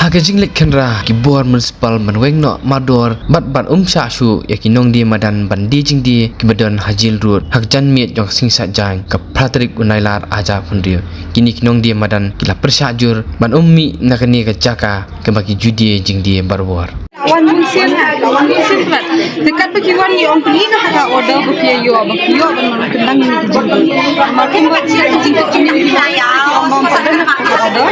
Hagajing lek kenra ki bor municipal manweng no mador bat shu ya ki nong di madan bandi jing di ki badon hajil road hakjan miet jong singsa jang ka pratrik unailar aja pundio kini ki nong di madan ki la persajur ban mi nakani ka jaka ke bagi judi jing di barbor Wan munsian plat. Dekat bagi wan yang beli kata order bagi yo ban kendang ni di makin buat jing ni mau sadana order.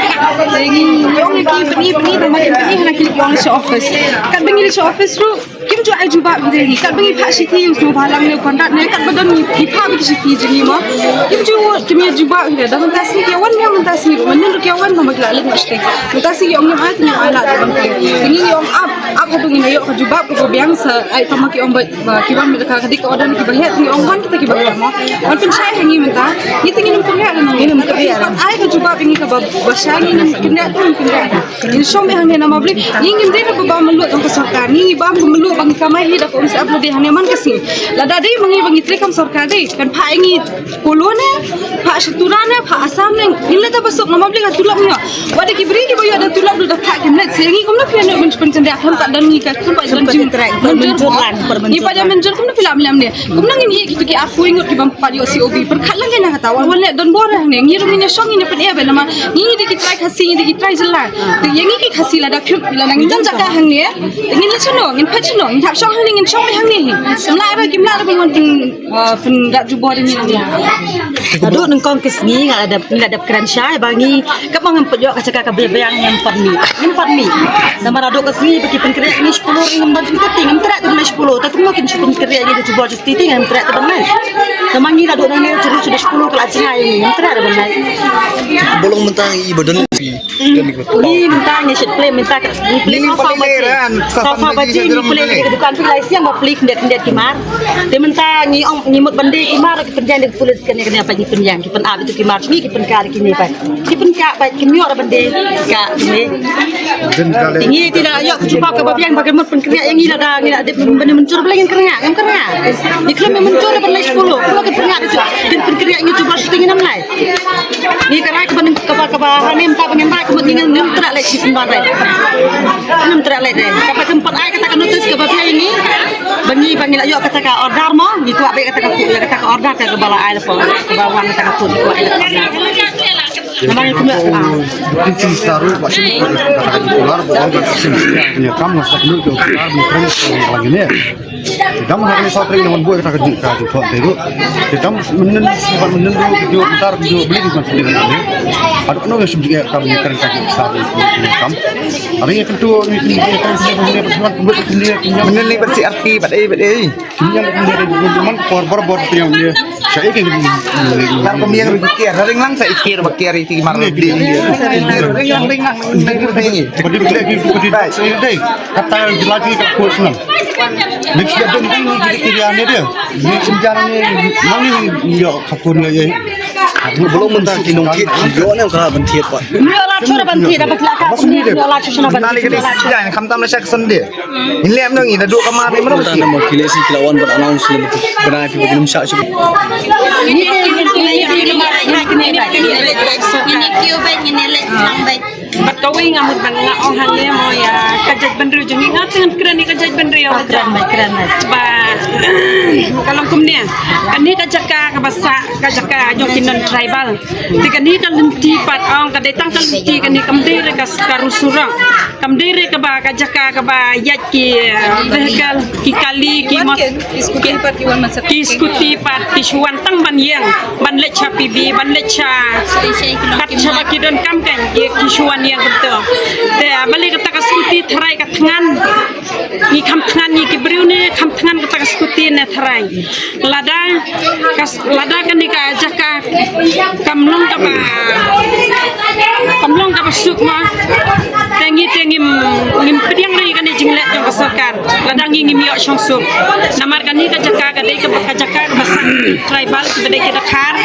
Jadi yang ni beni makin beni hana klik yang di office. Kat bengi di office ru kim ju ai juba bini kat bengi pak city tu balang ni kontak ni kat badan ni pipa bagi city jini ma. Kim ya juba ida dah mentasi ke wan yang mentasi menun ke wan ma magla lek mesti. Mentasi yang ni ai ni ai nak bang. Ini yang up hadung ini yo kajubab ko biangsa ai pamaki om kiban mereka kadik order ki bahet ni om kita ki bahet mo on pun saya hangi minta ni tingin ko ya na ni nam kabiya ai kajubab ini ka basani ni kinda tu kinda ni som me hangi na mabli ni ngim de ko ba malu tong sarkar ni ba malu bang kamai hi da ko se upload de haneman kasi lada dei mangi bangi trekam sarkar dei kan pha ingi polone pha shaturane pha asam ne illa ta basuk na mabli ka tulak ni wada ki bri ki boyo ada tulak du da pha kimnet sengi kom na piano men pen akan dan ni kat tu pada menjuran ni pada menjuran kum na film ni kum na ngi gitu ki aku ingot ki bam padio COB perkhalan ni na hata wal ne don bor ni ngi rumi ne song ni pen ebe nama ni di ki try khasi ni di ki try jala tu yengi ki khasi la da phim la nang jang jaka hang ni ngi la chuno ngi pha chuno ngi thap song hang ni ngi song hang ni samla ra kim la ra bang ting pen da ju bor ni aduh nang kong kesni ada keren syai bangi ka bang empjo ka caka ka bayang yang parmi nama rado kesni bagi penkeriak ni 10 ring ban kita tingam terak tu 10 tapi mungkin sepun keriak ni tu buat justi tingam terak tu banai temangi rado nang ni cerut sudah 10 kelas cai ni terak tu banai bolong mentang i badan ni mentang ni shit play minta play sofa baji ni play ke dukan pilai siang ba play kendet kimar de mentang ni ong ni mut bande kimar ke penjang de polis kan ni apa ni penjang ki pen ab itu kimar ni ki pen kar kini pa ki pen ka ba kimyo ra bande ka ni tinggi tidak ayo cuba ke babiang bagaimana penkeriak yang gila dah gila dia benar mencur belakang keringat ni kalau memang mencur dapat naik 10 kalau keringat itu dan penkeriak itu baru setengah 6 lai ni kerana kebenar kebahan ni empat pengembar kemudian ni terak lai sembar lai ni terak lai deh dapat tempat ai katakan notis ke babiang ini bangi lah yuk katakan order mo gitu apa katakan order ke kepala ai lepo ke bawah katakan pun itu ai namanya cuma Kunci saru masih keluar bohong punya kamu sakit itu keluar bukan lagi ni. Kita mana ni satu dengan buat kita kerja tu tu. Kita menen video bentar video beli di mana ni. Ada kan orang sebiji kamu kerja kaki saru kamu. Hari ini tentu ni kan sebenarnya persoalan pembuat menen ni bersih arti badai. Yang teman bor yang dia. Saya kan tar pemiang berfikir ring lang saya ikir bakir itu marah di ring lang ini saya deh kata lagi ke kursus next dia penting jadi kiriannya dia ni sejarah ni mana ni dia kapun ya belum mentah kinong kit dia ni kalau bentit pak dia lah cura bentit dapat kelakar dia lah cura bentit nali kali sejarah kam tam lesak sendiri ini lem nang ini dua kamar ni mana mesti mau kile si kelawan ber announce lebih benar fi belum syak syu ini Batawing amut bangga orang hangnya mau ya kajat benru jadi ngaten keren ni kajat benru ya keren ba kalau kumnya kan ni kajaka kabasa kajaka jokinon tribal tiga ni kan lenti pat ong kadai tangkal lenti kan ni kamdere kas karusurang kamdere ka ba kajaka ka ba yat ki vehicle ki kali ki mot skuti pat ki wan masak ki skuti pat ki shuan tang ban yang ban lecha pibi ban lecha kat chaba ki don kam kan ki shuan yang betul. Dah balik kata kaskuti terai kat tangan, ni kam tangan ni kibriu ni kam tangan kata kaskuti ni terai. Lada kan ni kajaka kamlong kapa sukma. Tengi ngimpiang ni kan ni jinglet jong kasarkan. Lada ngingim yok shong sup. Namar kan ni kajaka kadai kajaka basang tribal kadai kita kar.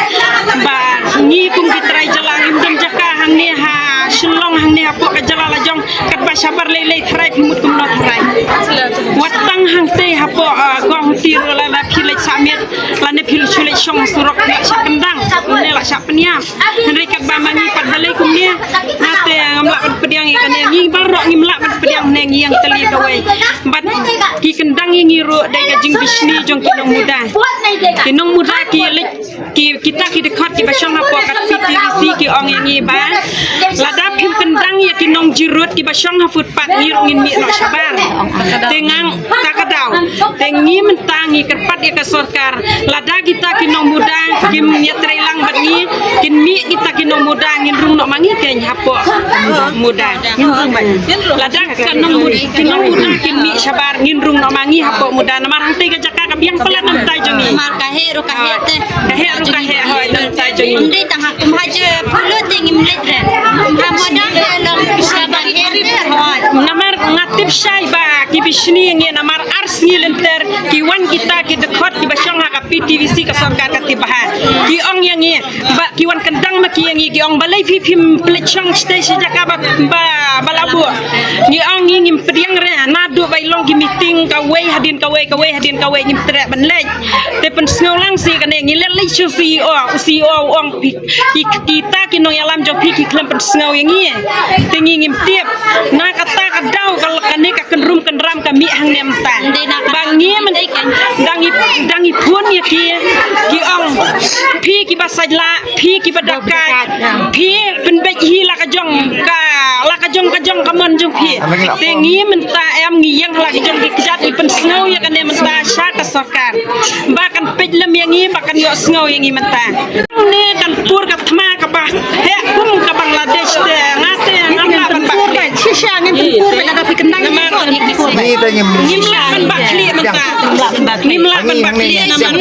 Ba ni pun kitrai jalan imdam jaka hang ni ha shilong hang ni apok ka jala la jong kat ba sabar lei thrai phimut kum no thrai watang hang te hapo go hutiro la philai samit la ne sulit syong surok nak syak kendang ne lak syak peniam henrikat bamangi pat balai kumnia nate ngamlak pediang ikan ngi barok ngi melak pediang ne ngi yang teli kawai bat ki kendang ngi ro dai kajing bisni jong kinong muda ki kita ki dekat ki basyong apa kat PTVC ki ong yang ngi ba ladap kim kendang ya kinong jirut ki basyong ha footpath ngi ngin mi lak syabar tengang takadau tengi mentangi kerpat ya ke sorkar lada kita kinong muda kim ya terelang bat ngi kin mi kita kinong muda ngin rung nok mangi ken hapo muda lada kinong muda kin mi syabar ngin rung nok mangi hapo muda namar hang tega jaka kabiang pelan nam tai jongi mar kahe ro kahe te kahe hoi nam tai jongi ndi tang hak haje pulut tengi mlet re ramadan dalam sabar eri hoi namar ngatip syai ba ki bisni ngi namar ars ngi lenter ki wan kita ki dekot ki basyong ha ka PTVC ka sorkar ka tibahan ki ong yang ngi ba ki wan kendang ma ki yang ngi ki ong balai pi pim plechong station jaka ba balabu ngi ong ngi pediang re nadu bai long ki meeting ka wei hadin ka wei ngi tre ban lej te pen sngolang si ka ne ngi le lej CEO ong kita ki nong yalam jong pi ki klem pen sngo yang ngi te ngi tiep na kata ka dau kal kane ka kenrum kenram ka mi hang nem ta bangi men dangi pun ya ki ong pi ki basajla pi ki badakai pi ben bej hi la ka jong ka mon jong pi tengi menta em ngi yang la ka jong ki jat i pen snau ya kane menta sya ka sorkar bakan pej lem yang ngi bakan yo snau yang ngi menta ne kan pur ka thma ka ba he kum ka Bangladesh te ngate ngamla ban ba Shisha ngin pur ada pi kendang Ni tanya ngimla ban ba kli menta ngimla ban ba kli namar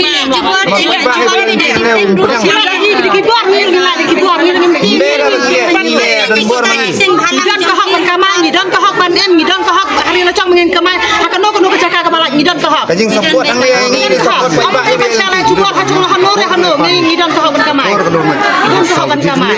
Ngidon ko hok ban kamay, ngidon ko hok ban em, ngidon ko hok hari na chong mengin kamay. Akan ko cakap kabalak ngidon ko hok. Kajing support ang liya ini support Apa kita salah juga hacung lo hanor ya hanor ngidon ko hok ban kamay. Ngidon ko hok ban kamay.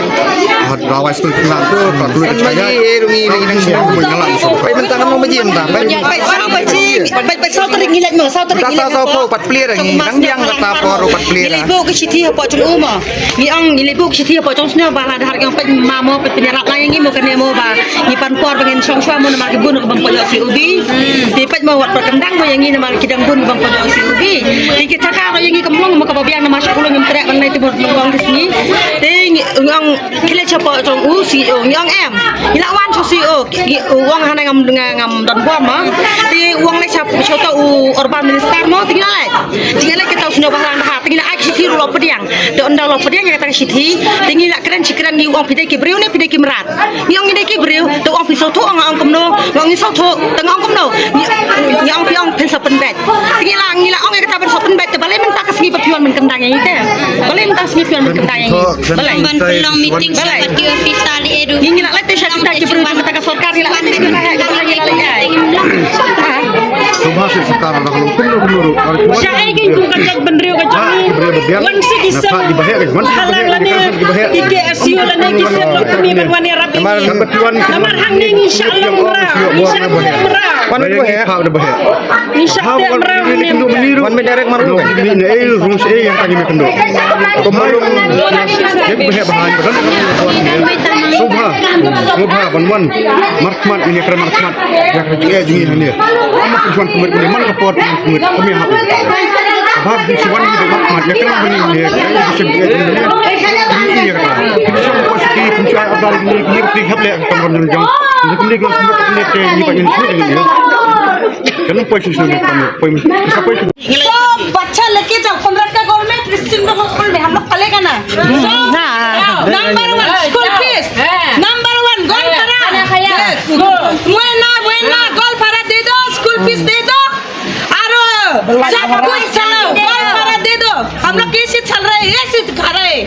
Rawas tu kelang tu patuh percaya erungi nang siang mo ngalang so. Pai mentang mo majim ta. Pai sao tarik ngilat mo, sao tarik ngilat. Sao po pat clear ngi nang diang kata por pat clear. Ngilibo ke siti po chung uma. Ngi ang ngilibo ke siti po chung sne ba la har yang pai mamo pai penyarat la ngi mo kene mo ba. Ngi pan por bengen song swa mo namar bun ko bang poyo si ubi. Di pai mo wat perkendang mo yang ngi namar kidang bun bang poyo si ubi. Di kita ka ro yang ngi kemlong mo ka babiang nama syulo ngim trek ban nai tu ngong di sini. Di ngong kile chapo chung u si o ngong em. Ila wan chu si o uang hana ngam don bom ma. Di uang lai chap choto u urban minister mo tinggal kita sudah bahan dah tinggal ai siti lo pediang de ondal lo pediang yang kata siti tinggal keren cikran ni uang pidai ki breu ni pidai ki merat ni ong ni ki breu de uang pisau tu ong komno ong ni sau tu tengah ong komno ni ong piong pensap penbet tinggal ngila ong kata pensap penbet te balai mentak segi pepion men kendang yang itu balai mentak segi pepion men kendang yang itu balai ban pelong meeting sabat di office tali edu ngila lai te sya kita ki breu mentak sorkar ngila lai te Subha se sekarang dah kalau kundur Syai ke ku kajak benriu kajak wan si kisah di bahaya kan wan halang lane ike asio lane kisah lo kami berwani rapi namar hang ni insyaallah wan bahaya ha udah bahaya insyaallah mera wan me direct maru ni rules yang tadi me kendo kemalum yang bahaya bahan Subha wan markmat ini keren markmat yang juga jingi ni ama tujuan kemudian mana kepot kemudian kami hak sebab di suwan di markmat ya kena bani ni bisa dia ini ya kan semua posisi puncak abal ni tiap le kamar jang kemudian kalau semua ke ni banyak ni kan posisi ni kami sampai बच्चा लेके जाओ 15 का government scheme में हम लोग कलेगा ना नंबर 1 school fees number 1 गोल फरा बुena गोल फरा दे दो स्कूल फीस दे दो और सब कुछ चलो गोल फरा दे दो हम लोग कैसे चल रहे हैं ऐसे खा रहे